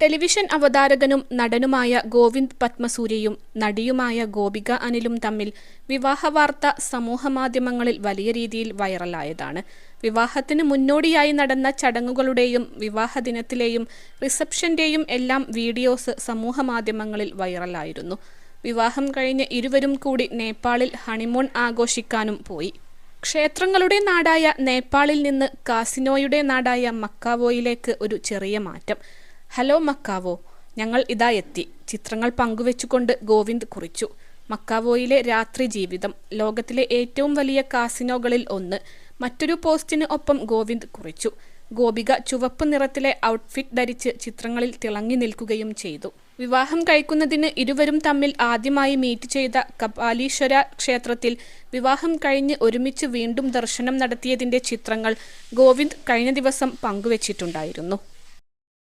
Television അവതാരകനും നടനുമായ ഗോവിന്ദ് പത്മസൂര്യയും നടിയുമായ ഗോപിക അനിലും തമ്മിൽ വിവാഹവാർത്ത സമൂഹമാധ്യമങ്ങളിൽ വലിയ രീതിയിൽ വൈറലായതാണ്. വിവാഹത്തിന് മുന്നോടിയായി നടന്ന ചടങ്ങുകളുടെയും വിവാഹദിനത്തിലെയും റിസപ്ഷന്റെയും എല്ലാം വീഡിയോസ് സമൂഹമാധ്യമങ്ങളിൽ വൈറലായിരുന്നു. വിവാഹം കഴിഞ്ഞ് ഇരുവരും കൂടി നേപ്പാളിൽ ഹണിമൂൺ ആഘോഷിക്കാനും പോയി. ക്ഷേത്രങ്ങളുടെ നാടായ നേപ്പാളിൽ നിന്ന് കാസിനോയുടെ നാടായ മക്കാവോയിലേക്ക് ഒരു ചെറിയ മാറ്റം. ഹലോ മക്കാവോ, ഞങ്ങൾ ഇതാ എത്തി. ചിത്രങ്ങൾ പങ്കുവെച്ചുകൊണ്ട് ഗോവിന്ദ് കുറിച്ചു. മക്കാവോയിലെ രാത്രി ജീവിതം ലോകത്തിലെ ഏറ്റവും വലിയ കാസിനോകളിൽ ഒന്ന്. മറ്റൊരു പോസ്റ്റിന് ഒപ്പം ഗോവിന്ദ് കുറിച്ചു. ഗോപിക ചുവപ്പ് നിറത്തിലെ ഔട്ട്ഫിറ്റ് ധരിച്ച് ചിത്രങ്ങളിൽ തിളങ്ങി നിൽക്കുകയും ചെയ്തു. വിവാഹം കഴിക്കുന്നതിന് ഇരുവരും തമ്മിൽ ആദ്യമായി മീറ്റ് ചെയ്ത കപാലീശ്വര ക്ഷേത്രത്തിൽ വിവാഹം കഴിഞ്ഞ് ഒരുമിച്ച് വീണ്ടും ദർശനം നടത്തിയതിന്റെ ചിത്രങ്ങൾ ഗോവിന്ദ് കഴിഞ്ഞ ദിവസം പങ്കുവച്ചിട്ടുണ്ടായിരുന്നു.